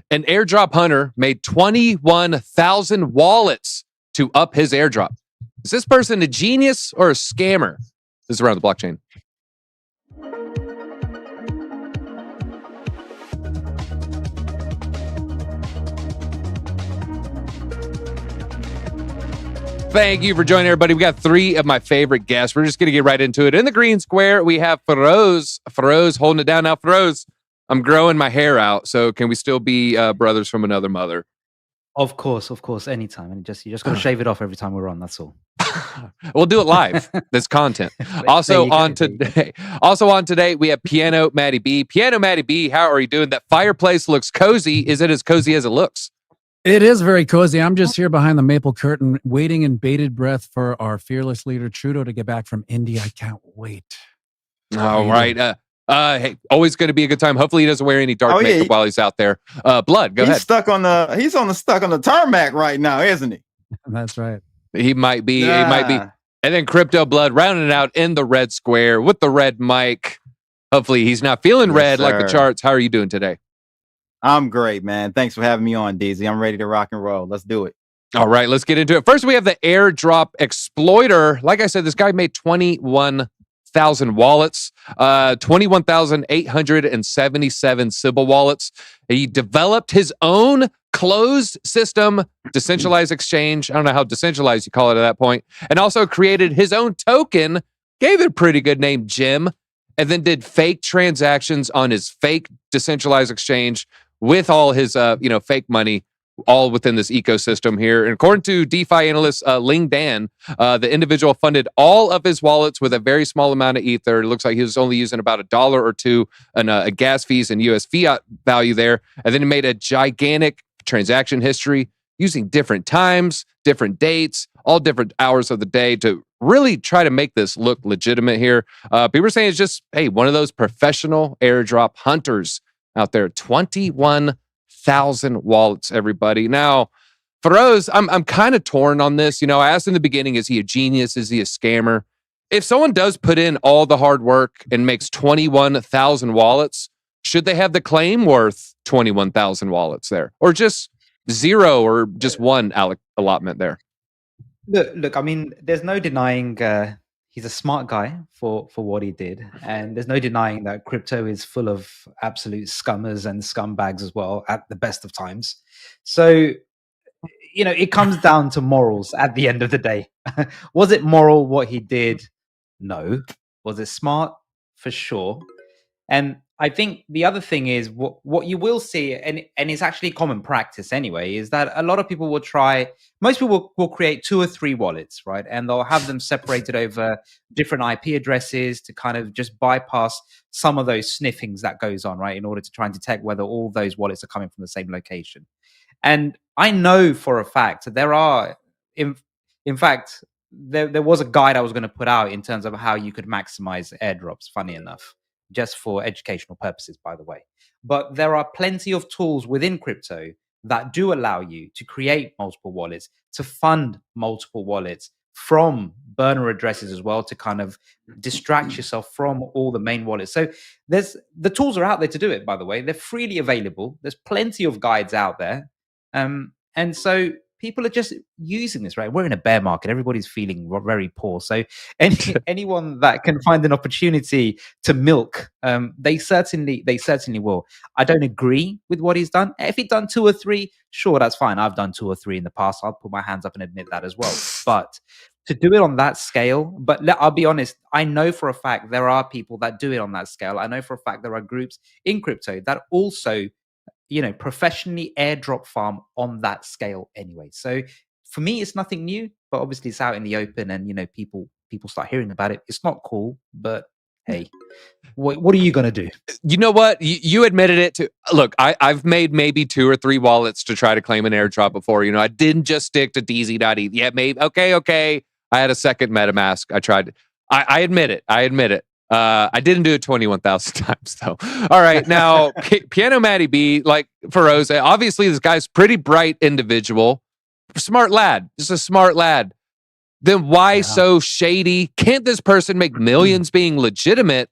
An airdrop hunter made 21,000 wallets to up his airdrop. Is this person a genius or a scammer? This is around the blockchain. Thank you for joining, everybody. We got three of my favorite guests. We're just going to get right into it. In the green square, we have Firoz. Firoz holding it down. Now, Firoz, I'm growing my hair out, so can we still be brothers from another mother? Of course, anytime. And you just got to shave it off every time we're on. That's all. We'll do it live. This content. Also on today, we have Piano Matty B. Piano Matty B, how are you doing? That fireplace looks cozy. Is it as cozy as it looks? It is very cozy. I'm just here behind the maple curtain, waiting in bated breath for our fearless leader, Trudeau, to get back from India. I can't wait. All right. Hey, always going to be a good time. Hopefully he doesn't wear any dark makeup while he's out there. Blood, go ahead. He's stuck on the tarmac right now, isn't he? That's right. He might be. He might be. And then Crypto Blood rounding it out in the red square with the red mic. Hopefully he's not feeling red like the charts. How are you doing today? I'm great, man. Thanks for having me on, DZ. I'm ready to rock and roll. Let's do it. All right, let's get into it. First, we have the airdrop exploiter. Like I said, this guy made 21,000 wallets, 21,877 Sybil wallets. He developed his own closed system, decentralized exchange. I don't know how decentralized you call it at that point. And also created his own token, gave it a pretty good name, Jim, and then did fake transactions on his fake decentralized exchange with all his, fake money, all within this ecosystem here. And according to DeFi analyst Linqto, the individual funded all of his wallets with a very small amount of Ether. It looks like he was only using about $1 or $2 in gas fees and US fiat value there. And then he made a gigantic transaction history using different times, different dates, all different hours of the day to really try to make this look legitimate here. People are saying it's just, hey, one of those professional airdrop hunters out there. 21,000 wallets, everybody. Now, Firoz, I'm kind of torn on this. I asked in the beginning, is he a genius? Is he a scammer? If someone does put in all the hard work and makes 21,000 wallets, should they have the claim worth 21,000 wallets there? Or just zero or just one allotment there? Look, I mean, there's no denying he's a smart guy for what he did. And there's no denying that crypto is full of absolute scummers and scumbags as well at the best of times. So, it comes down to morals at the end of the day. Was it moral what he did? No. Was it smart? For sure. And I think the other thing is what you will see, and it's actually common practice anyway, is that a lot of people most people will create 2 or 3 wallets, right? And they'll have them separated over different IP addresses to kind of just bypass some of those sniffings that goes on, right? In order to try and detect whether all those wallets are coming from the same location. And I know for a fact that there are, in fact, there was a guide I was going to put out in terms of how you could maximize airdrops, funny enough. Just for educational purposes, by the way. But there are plenty of tools within crypto that do allow you to create multiple wallets, to fund multiple wallets from burner addresses as well, to kind of distract yourself from all the main wallets. So the tools are out there to do it, by the way. They're freely available. There's plenty of guides out there. And so people are just using this, right? We're in a bear market. Everybody's feeling very poor. So anyone that can find an opportunity to milk, they certainly will. I don't agree with what he's done. If he'd done 2 or 3, sure, that's fine. I've done 2 or 3 in the past. I'll put my hands up and admit that as well. But to do it on that scale, I'll be honest, I know for a fact there are people that do it on that scale. I know for a fact there are groups in crypto that also professionally airdrop farm on that scale anyway. So for me, it's nothing new, but obviously it's out in the open and, people start hearing about it. It's not cool, but hey, what are you going to do? You know what? You admitted it to, look, I've made maybe 2 or 3 wallets to try to claim an airdrop before. I didn't just stick to DZ.ETH. Yeah, maybe. Okay. I had a second MetaMask. I tried. I admit it. I didn't do it 21,000 times though. All right, now Piano Matty B, like Firoz, obviously this guy's pretty bright individual, smart lad, just a smart lad. Then why so shady? Can't this person make millions being legitimate?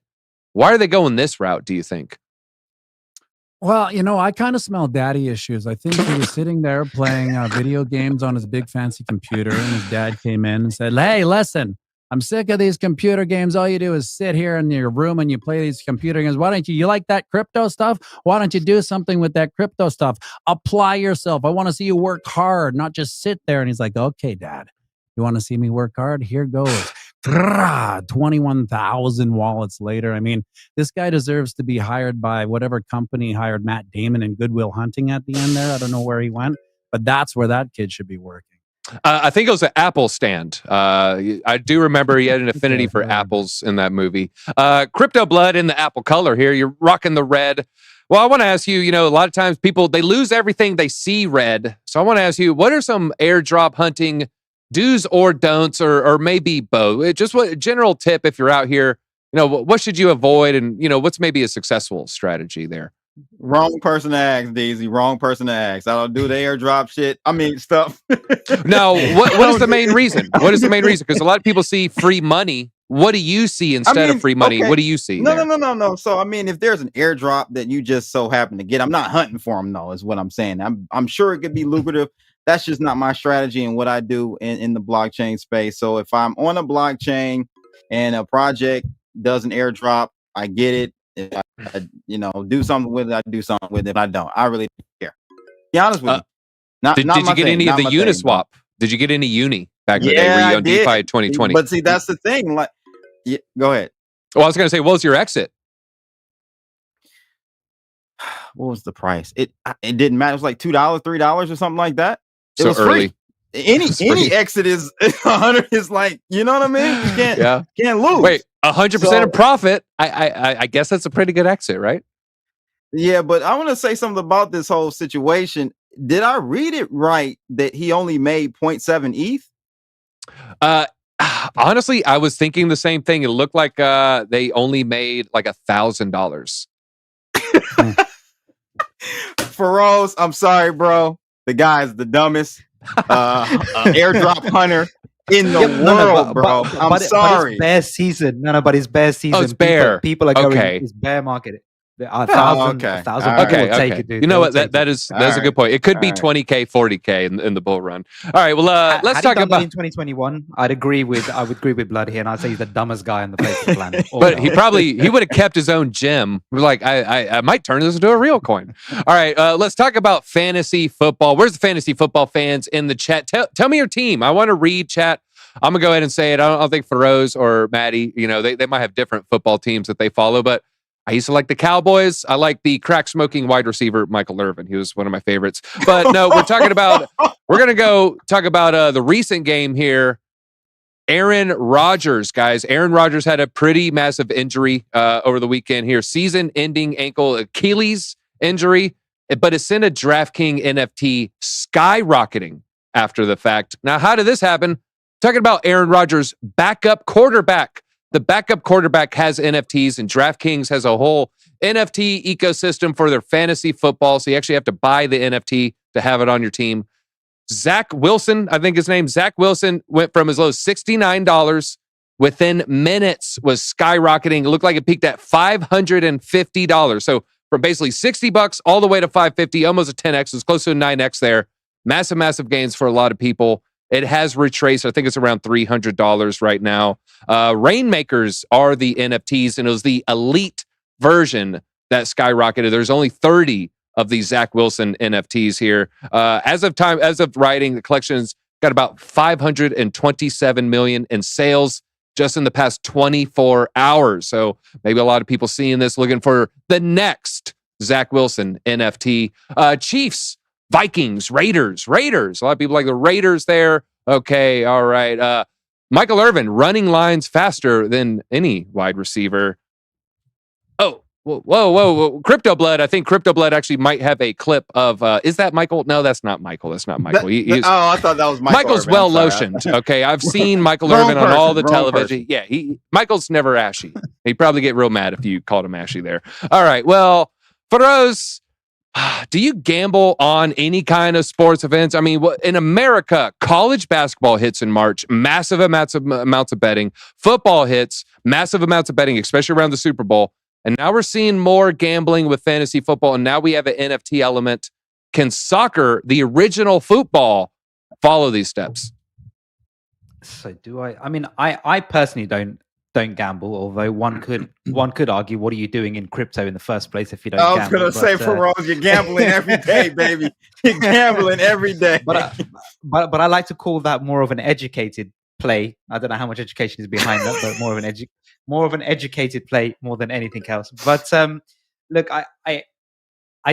Why are they going this route, do you think? Well, I kind of smell daddy issues. I think he was sitting there playing video games on his big fancy computer, and his dad came in and said, "Hey, listen, I'm sick of these computer games. All you do is sit here in your room and you play these computer games. Why don't you like that crypto stuff? Why don't you do something with that crypto stuff? Apply yourself. I want to see you work hard, not just sit there." And he's like, "Okay, Dad, you want to see me work hard? Here goes." 21,000 wallets later. I mean, this guy deserves to be hired by whatever company hired Matt Damon in Good Will Hunting at the end there. I don't know where he went, but that's where that kid should be working. I think it was an Apple stand. I do remember he had an affinity for apples in that movie. Crypto blood in the apple color here. You're rocking the red. Well, I want to ask you, a lot of times people, they lose everything they see red. So I want to ask you, what are some airdrop hunting do's or don'ts, or maybe both? Just what general tip if you're out here, what should you avoid, and what's maybe a successful strategy there? Wrong person to ask, Daisy. Wrong person to ask. I don't do the airdrop shit. I mean, stuff. Now, what is the main reason? What is the main reason? Because a lot of people see free money. What do you see instead of free money? Okay. What do you see? No. So, I mean, if there's an airdrop that you just so happen to get, I'm not hunting for them, though, is what I'm saying. I'm sure it could be lucrative. That's just not my strategy and what I do in the blockchain space. So if I'm on a blockchain and a project does an airdrop, I get it. If I do something with it, I do something with it. If I don't, I really don't care. Be honest with you. Did you get any of the Uniswap? Did you get any Uni back in the day? Were you on DeFi 2020? But see, that's the thing. Like, go ahead. Well, I was going to say, what was your exit? What was the price? It didn't matter. It was like $2, $3 or something like that. It so was early. Free. Any exit is 100 is like, you know what I mean? You can't lose. Wait, 100% of profit. I guess that's a pretty good exit, right? Yeah, but I want to say something about this whole situation. Did I read it right that he only made 0.7 ETH? Honestly, I was thinking the same thing. It looked like they only made like $1,000. Firoz, I'm sorry, bro. The guy is the dumbest airdrop hunter in the world, bro. I'm sorry. But it's bear season. But it's bear season. Oh, it's bear. People are going, it's bear market. A thousand people will take it, dude. You know what? That's a good point. It could be 20K, 40K in the bull run. All right. Well, let's talk about in 2021. I would agree with Blood here, and I'd say he's the dumbest guy on the face of the planet. But he would have kept his own gem. Like, I might turn this into a real coin. All right. Let's talk about fantasy football. Where's the fantasy football fans in the chat? Tell me your team. I want to read chat. I'm gonna go ahead and say it. I don't think Firoz or Matty, they might have different football teams that they follow, but I used to like the Cowboys. I like the crack smoking wide receiver, Michael Irvin. He was one of my favorites. But no, we're going to go talk about the recent game here. Aaron Rodgers, guys. Aaron Rodgers had a pretty massive injury over the weekend here. Season-ending ankle Achilles injury, but it sent a DraftKings NFT skyrocketing after the fact. Now, how did this happen? Talking about Aaron Rodgers' backup quarterback. The backup quarterback has NFTs, and DraftKings has a whole NFT ecosystem for their fantasy football. So you actually have to buy the NFT to have it on your team. Zach Wilson, I think his name, Zach Wilson, went from as low as $69 within minutes, was skyrocketing. It looked like it peaked at $550. So from basically $60 all the way to $550, almost a 10x. It was close to a 9x there. Massive gains for a lot of people. It has retraced. I think it's around $300 right now. Rainmakers are the NFTs, and it was the elite version that skyrocketed. There's only 30 of these Zach Wilson NFTs here. As of writing, the collection's got about 527 million in sales just in the past 24 hours. So maybe a lot of people seeing this, looking for the next Zach Wilson NFT. Chiefs, Vikings, Raiders. A lot of people like the Raiders there. Okay, all right. Michael Irvin running lines faster than any wide receiver. Oh, whoa. Crypto Blood. I think Crypto Blood actually might have a clip of, is that Michael? No, that's not Michael. I thought that was Michael. Michael's Irvin. Well lotioned. Okay, I've seen Michael Irvin on all the television. Yeah, Michael's never ashy. He'd probably get real mad if you called him ashy there. All right, well, Firoz, do you gamble on any kind of sports events? I mean, in America, college basketball hits in March, massive amounts of betting. Football hits, massive amounts of betting, especially around the Super Bowl. And now we're seeing more gambling with fantasy football. And now we have an NFT element. Can soccer, the original football, follow these steps? So do I? I mean, I personally don't gamble. Although one could argue, what are you doing in crypto in the first place if you don't? I was gamble? gonna say, Firoz, you're gambling every day, baby. You're gambling every day. But I like to call that more of an educated play. I don't know how much education is behind that, but more of an educated play more than anything else. But look, I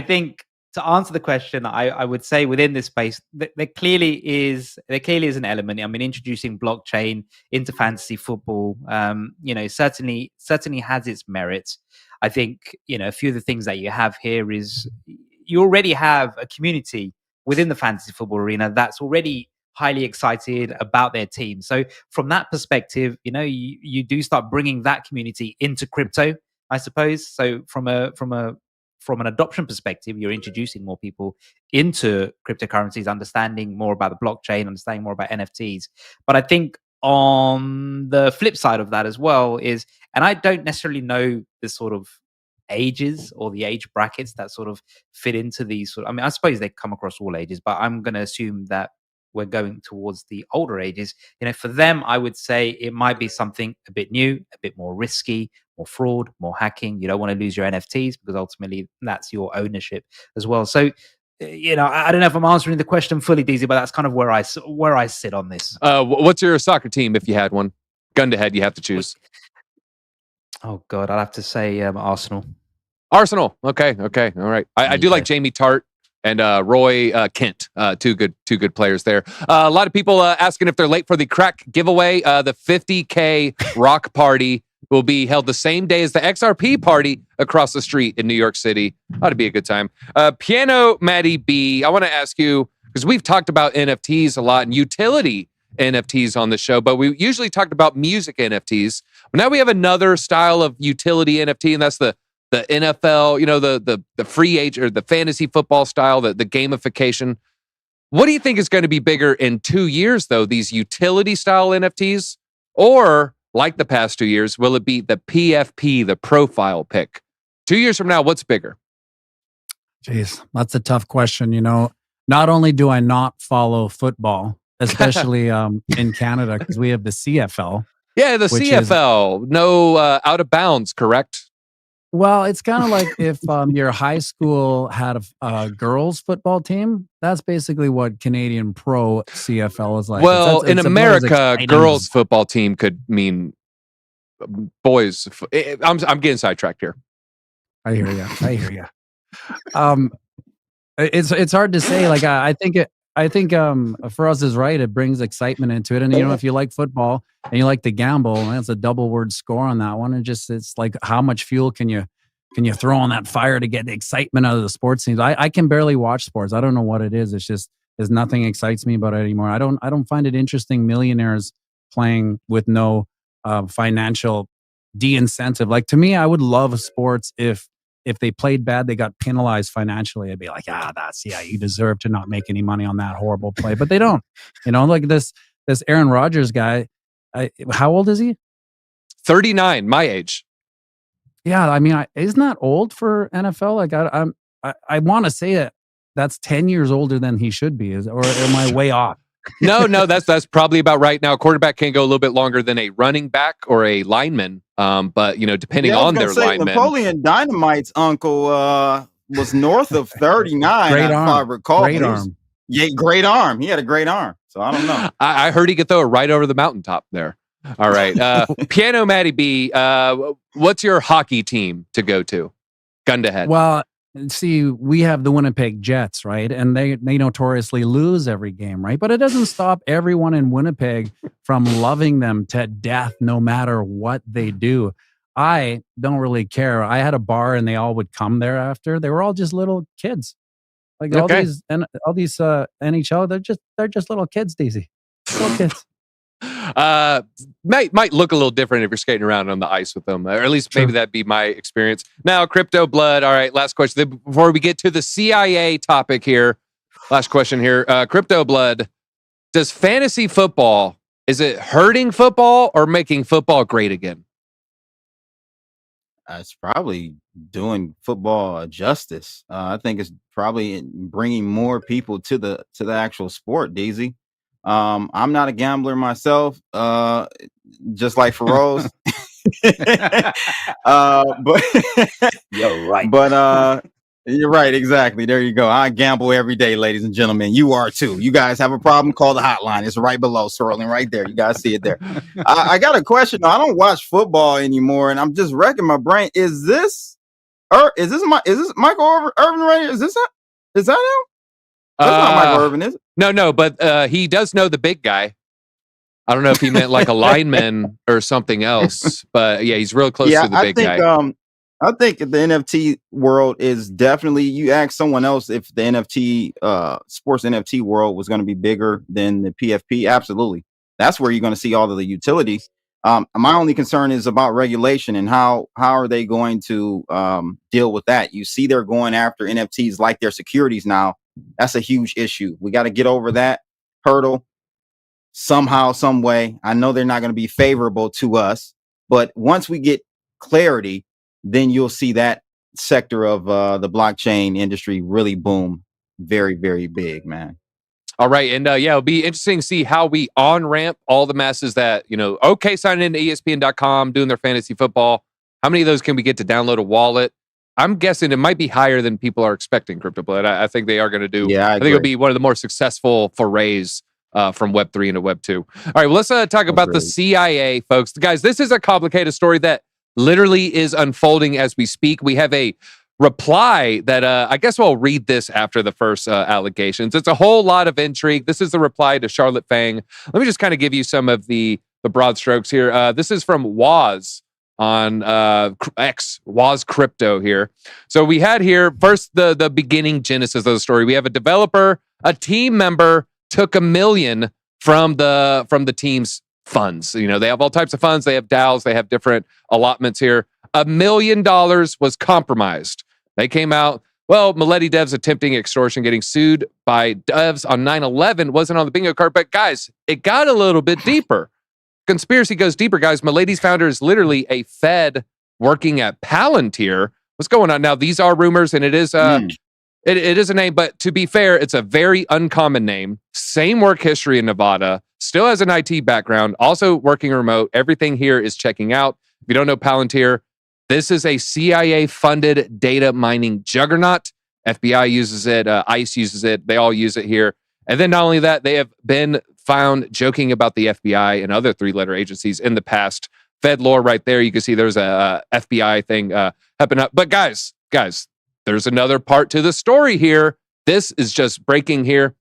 think to answer the question, I would say within this space, there clearly is an element. I mean, introducing blockchain into fantasy football, certainly has its merits. I think a few of the things that you have here is you already have a community within the fantasy football arena that's already highly excited about their team. So from that perspective, you do start bringing that community into crypto, I suppose. So from an adoption perspective, you're introducing more people into cryptocurrencies, understanding more about the blockchain, understanding more about NFTs. But I think on the flip side of that as well is, and I don't necessarily know the sort of ages or the age brackets that sort of fit into these I mean, I suppose they come across all ages, but I'm going to assume that we're going towards the older ages. For them, I would say it might be something a bit new, a bit more risky, more fraud, more hacking. You don't want to lose your NFTs because ultimately that's your ownership as well. So, I don't know if I'm answering the question fully, DZ, but that's kind of where I sit on this. What's your soccer team if you had one? Gun to head, you have to choose. Oh God, I'll have to say Arsenal. Arsenal. Okay. All right. I do like Jamie Tart and Roy Kent, two good players there. A lot of people asking if they're late for the crack giveaway. The 50K rock party will be held the same day as the XRP party across the street in New York City. Ought to be a good time. Piano Matty B, I want to ask you, because we've talked about NFTs a lot and utility NFTs on the show, but we usually talked about music NFTs. But now we have another style of utility NFT, and that's the NFL, the free agent or the fantasy football style, the gamification. What do you think is going to be bigger in 2 years, though? These utility style NFTs, or like the past 2 years, will it be the PFP, the profile pic? 2 years from now, what's bigger? Jeez, that's a tough question. Not only do I not follow football, especially in Canada, because we have the CFL. Yeah, the CFL, no out of bounds, correct? Well, it's kind of like if your high school had a girls football team. That's basically what Canadian Pro CFL is like. Well, in America, girls football team could mean boys. I'm getting sidetracked here. I hear you. It's hard to say. Like I think Firoz is right. It brings excitement into it, and if you like football and you like to gamble, that's a double word score on that one. And it's like how much fuel can you throw on that fire to get the excitement out of the sports teams? I can barely watch sports. I don't know what it is. It's just there's nothing excites me about it anymore. I don't find it interesting. Millionaires playing with no financial de-incentive. Like to me, I would love sports if they played bad, they got penalized financially. I'd be like, you deserve to not make any money on that horrible play. But they don't. Like this Aaron Rodgers guy. How old is he? 39, my age. Yeah, I mean, isn't that old for NFL? Like, I want to say that's 10 years older than he should be. Or am I way off? No, that's probably about right. Now, a quarterback can go a little bit longer than a running back or a lineman. But depending on their lineman. Napoleon Dynamite's uncle was north of 39. Great arm. If I recall. Great arm. Yeah, great arm. He had a great arm. So I don't know. I heard he could throw it right over the mountaintop there. All right. Piano Matty B, what's your hockey team to go to? Gun to head. Well, see, we have the Winnipeg Jets, right? And they notoriously lose every game, right? But it doesn't stop everyone in Winnipeg from loving them to death no matter what they do. I don't really care. I had a bar and they all would come there after. They were all just little kids. Like all these NHL, they're just little kids, Daisy. Little kids. Might look a little different if you're skating around on the ice with them, or at least maybe that'd be my experience. Now, Crypto Blood. All right, last question before we get to the CIA topic here. Last question here. Crypto Blood. Does fantasy football, is it hurting football or making football great again? It's probably doing football justice. I think it's probably bringing more people to the actual sport. Daisy, I'm not a gambler myself, just like Firoz. But You're right. but you're right, exactly. There you go. I gamble every day, ladies and gentlemen. You are too. You guys have a problem? Call the hotline. It's right below, scrolling right there. You guys see it there. I got a question. I don't watch football anymore, and I'm just wrecking my brain. Is this Michael Irvin right here? Is that him? That's not Michael Irvin, is it? No, but he does know the big guy. I don't know if he meant like a lineman or something else, but yeah, he's real close to the big guy. I think the NFT world is definitely, you ask someone else if the NFT, sports NFT world was going to be bigger than the PFP. Absolutely. That's where you're going to see all of the utility. My only concern is about regulation and how are they going to deal with that? You see, they're going after NFTs like their securities now. That's a huge issue. We got to get over that hurdle somehow, some way. I know they're not going to be favorable to us, but once we get clarity, then you'll see that sector of the blockchain industry really boom very, very big, man. All right. And yeah, it'll be interesting to see how we on-ramp all the masses that, signing into ESPN.com, doing their fantasy football. How many of those can we get to download a wallet? I'm guessing it might be higher than people are expecting, CryptoBlood. I think they are going to do. Yeah, I think it'll be one of the more successful forays from Web 3 into Web 2. All right, well, let's talk about the CIA, folks. Guys, this is a complicated story that literally is unfolding as we speak. We have a reply that I guess we'll read this after the first allegations. It's a whole lot of intrigue. This is the reply to Charlotte Fang. Let me just kind of give you some of the broad strokes here. This is from Woz on X, Woz Crypto here. So we had here first the beginning genesis of the story. We have a developer, a team member took $1 million from the team's funds. They have all types of funds. They have DAOs. They have different allotments here. $1 million was compromised. They came out, well, Mileti devs attempting extortion, getting sued by devs on 9/11 wasn't on the bingo card. But guys, it got a little bit deeper. Conspiracy goes deeper, guys. Mileti's founder is literally a Fed working at Palantir. What's going on now? These are rumors, and it is it is a name, but to be fair, it's a very uncommon name. Same work history in Nevada. Still has an IT background. Also working remote. Everything here is checking out. If you don't know Palantir, this is a CIA-funded data mining juggernaut. FBI uses it. ICE uses it. They all use it here. And then not only that, they have been found joking about the FBI and other three-letter agencies in the past. Fed lore right there. You can see there's a FBI thing happening up. But guys, there's another part to the story here. This is just breaking here.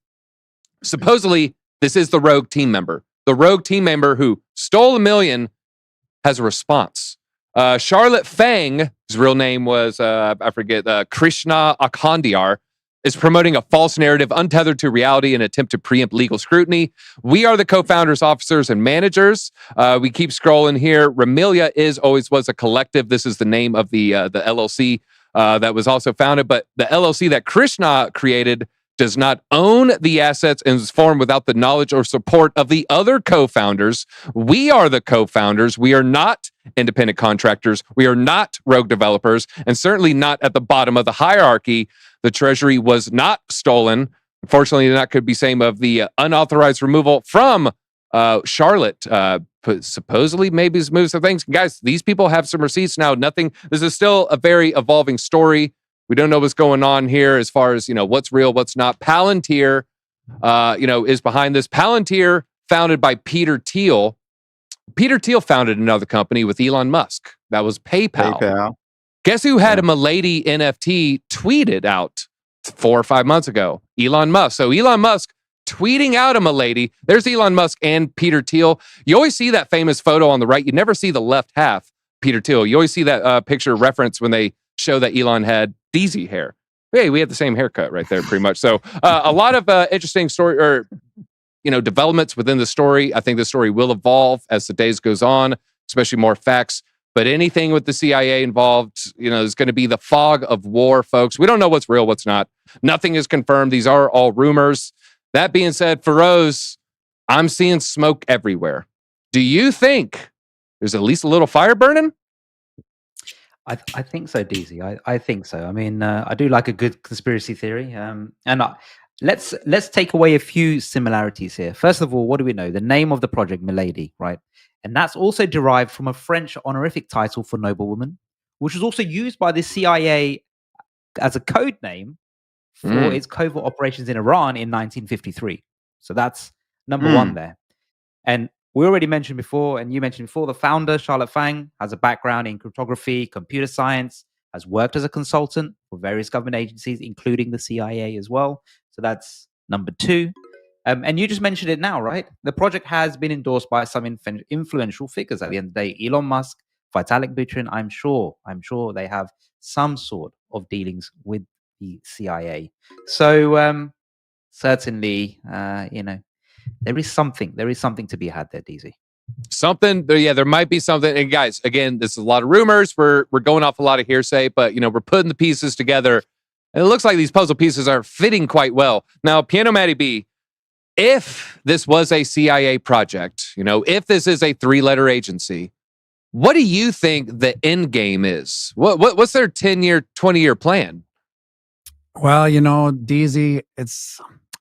Supposedly, this is the rogue team member. The rogue team member who stole $1 million has a response. Charlotte Fang, whose real name was, Krishna Akhandiar, is promoting a false narrative untethered to reality in an attempt to preempt legal scrutiny. We are the co-founders, officers, and managers. We keep scrolling here. Remilia was a collective. This is the name of the LLC that was also founded. But the LLC that Krishna created does not own the assets and is formed without the knowledge or support of the other co-founders. We are the co-founders. We are not independent contractors. We are not rogue developers, and certainly not at the bottom of the hierarchy. The treasury was not stolen. Unfortunately, that could be same of the unauthorized removal from Charlotte. Supposedly, maybe has moved some things. Guys, these people have some receipts now. Nothing. This is still a very evolving story. We don't know what's going on here as far as, what's real, what's not. Palantir, is behind this. Palantir, founded by Peter Thiel. Peter Thiel founded another company with Elon Musk. That was PayPal. Guess who had a Mileti NFT tweeted out 4 or 5 months ago? Elon Musk. So Elon Musk tweeting out a Mileti. There's Elon Musk and Peter Thiel. You always see that famous photo on the right. You never see the left half, Peter Thiel. You always see that picture reference when they show that Elon had Deezy hair. Hey, we had the same haircut right there, pretty much. So a lot of interesting story or developments within the story. I think the story will evolve as the days goes on, especially more facts. But anything with the CIA involved, is going to be the fog of war, folks. We don't know what's real, what's not. Nothing is confirmed. These are all rumors. That being said, Firoz, I'm seeing smoke everywhere. Do you think there's at least a little fire burning? I think so, DZ. I think so. I mean, I do like a good conspiracy theory. Let's take away a few similarities here. First of all, what do we know? The name of the project, Milady, right? And that's also derived from a French honorific title for noblewoman, which was also used by the CIA as a code name for its covert operations in Iran in 1953. So that's number one there. And we already mentioned before, and you mentioned before, the founder, Charlotte Fang, has a background in cryptography, computer science, has worked as a consultant for various government agencies, including the CIA as well. So that's number two. And you just mentioned it now, right? The project has been endorsed by some influential figures at the end of the day. Elon Musk, Vitalik Buterin, I'm sure they have some sort of dealings with the CIA. So certainly, there is something to be had there, DZ. There might be something. And guys, again, this is a lot of rumors. We're going off a lot of hearsay, but we're putting the pieces together, and it looks like these puzzle pieces are fitting quite well. Now, Piano Matty B, if this was a CIA project, if this is a 3-letter agency, what do you think the end game is? What's their 10-year, 20-year plan? Well, DZ,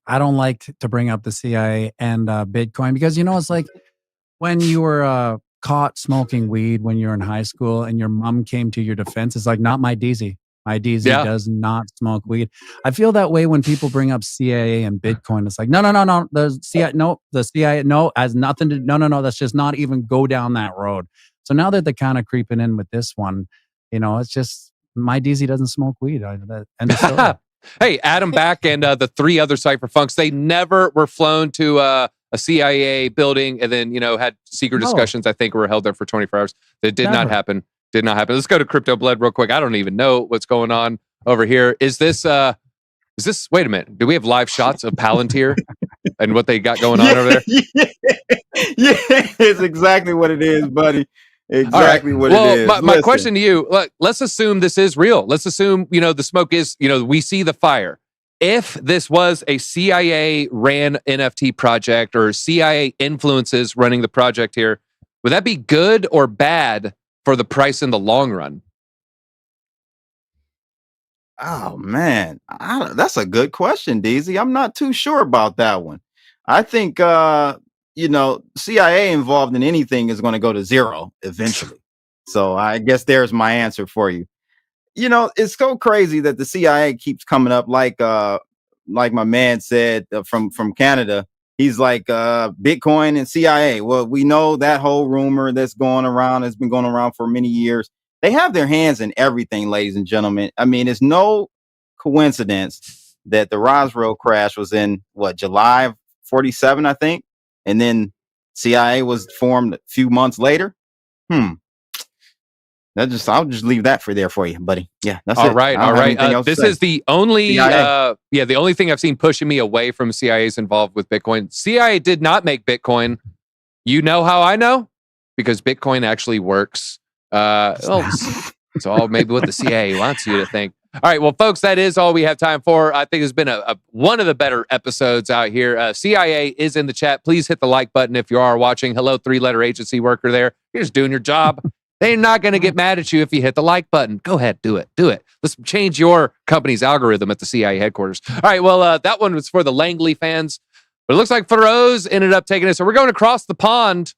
I don't like to bring up the CIA and Bitcoin because, it's like when you were caught smoking weed when you were in high school and your mom came to your defense. It's like, not my DZ. My DZ does not smoke weed. I feel that way when people bring up CIA and Bitcoin. It's like, no. The CIA, has nothing to, no. Let's just not even go down that road. So now that they're kind of creeping in with this one, it's just, my DZ doesn't smoke weed. Hey, Adam Back and the 3 other cypherpunks, they never were flown to a CIA building and then, had secret discussions, I think, were held there for 24 hours. That did not happen. Let's go to Crypto Blood real quick. I don't even know what's going on over here. Is this, wait a minute. Do we have live shots of Palantir and what they got going on over there? Yeah, it's exactly what it is, buddy. Exactly what it is. My question to you, let's assume this is real. Let's assume, the smoke is, we see the fire. If this was a CIA ran NFT project or CIA influences running the project here, would that be good or bad for the price in the long run? Oh, man. That's a good question, DZ. I'm not too sure about that one. I think, CIA involved in anything is going to go to zero eventually. So I guess there's my answer for you. It's so crazy that the CIA keeps coming up like my man said from Canada. He's like Bitcoin and CIA. Well, we know that whole rumor that's going around has been going around for many years. They have their hands in everything, ladies and gentlemen. I mean, it's no coincidence that the Roswell crash was in July of 47, I think. And then CIA was formed a few months later. I'll just leave that for you, buddy. Yeah, that's it. All right. This is the only, the only thing I've seen pushing me away from CIA's involved with Bitcoin. CIA did not make Bitcoin. You know how I know? Because Bitcoin actually works. It's all maybe what the CIA wants you to think. All right, well, folks, that is all we have time for. I think it's been one of the better episodes out here. CIA is in the chat. Please hit the like button if you are watching. Hello, 3-letter agency worker there. You're just doing your job. They're not going to get mad at you if you hit the like button. Go ahead, do it. Let's change your company's algorithm at the CIA headquarters. All right, well, that one was for the Langley fans. But it looks like Firoz ended up taking it. So we're going across the pond.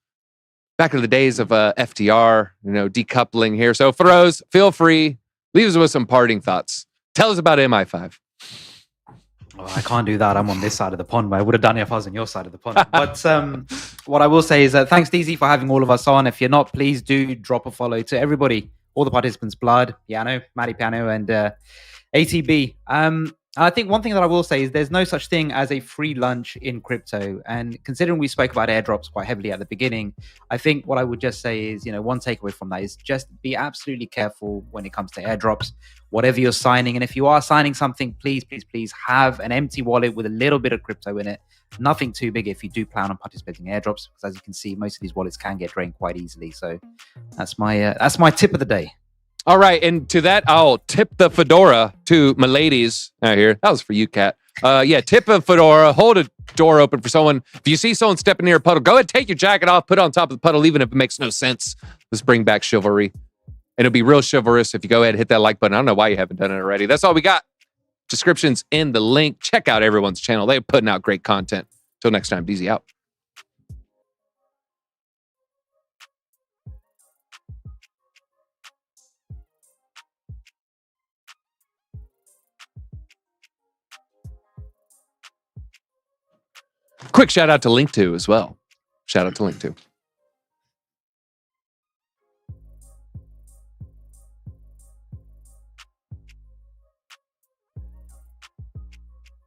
Back in the days of FDR, decoupling here. So Firoz, feel free. Leave us with some parting thoughts. Tell us about MI5. Oh, I can't do that. I'm on this side of the pond. I would have done it if I was on your side of the pond. But what I will say is that thanks, DZ, for having all of us on. If you're not, please do drop a follow to everybody, all the participants, Blood, Piano, Matty Piano, and ATB. I think one thing that I will say is there's no such thing as a free lunch in crypto. And considering we spoke about airdrops quite heavily at the beginning, I think what I would just say is, one takeaway from that is just be absolutely careful when it comes to airdrops, whatever you're signing. And if you are signing something, please have an empty wallet with a little bit of crypto in it. Nothing too big if you do plan on participating in airdrops, because as you can see, most of these wallets can get drained quite easily. So that's my tip of the day. All right, and to that, I'll tip the fedora to my ladies out here. That was for you, Kat. Tip a fedora, hold a door open for someone. If you see someone stepping near a puddle, go ahead, take your jacket off, put it on top of the puddle, even if it makes no sense. Let's bring back chivalry. And it'll be real chivalrous if you go ahead and hit that like button. I don't know why you haven't done it already. That's all we got. Description's in the link. Check out everyone's channel. They're putting out great content. Till next time, DZ out. Quick shout out to Linqto as well. Shout out to Linqto.